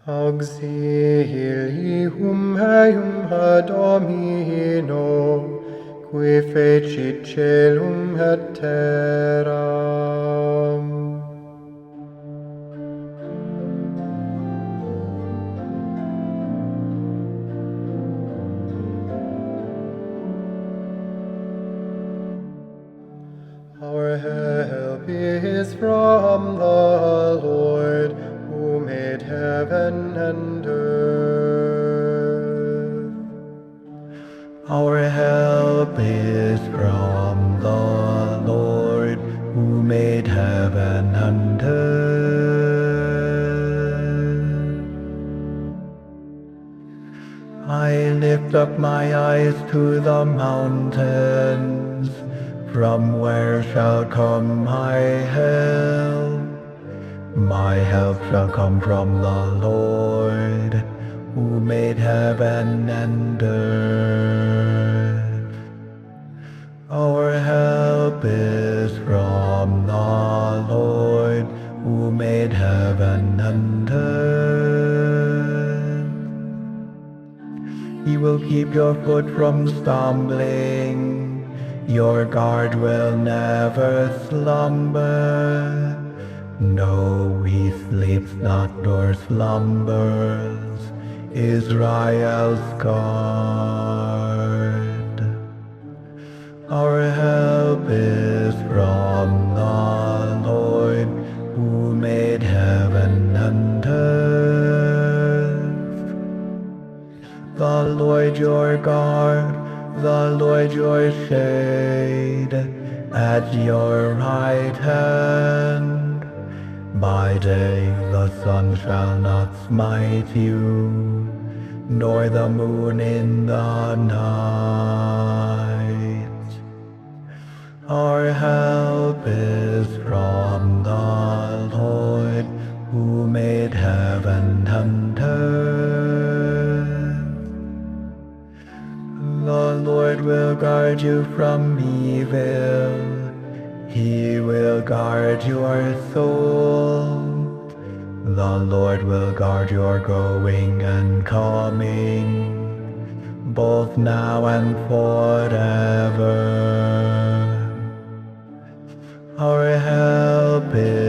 Auxilium meum ad Domino, qui fecit celum et terram. Our help is from the Lord, who made heaven and earth. Our help is from the Lord, who made heaven and earth. I lift up my eyes to the mountains. From where shall come my help? My help shall come from the Lord, who made heaven and earth. Our help is from the Lord, who made heaven and earth. He will keep your foot from stumbling. Your guard will never slumber. No, he sleeps not nor slumbers, Israel's guard. Our help is from the Lord, who made heaven and earth. The Lord your guard, the Lord your shade, at your right hand. By day the sun shall not smite you, nor the moon in the night. Our help is from the Lord, who made heaven and earth. The Lord will guard you from evil. He will guard your soul. The Lord will guard your going and coming, both now and forever. Our help is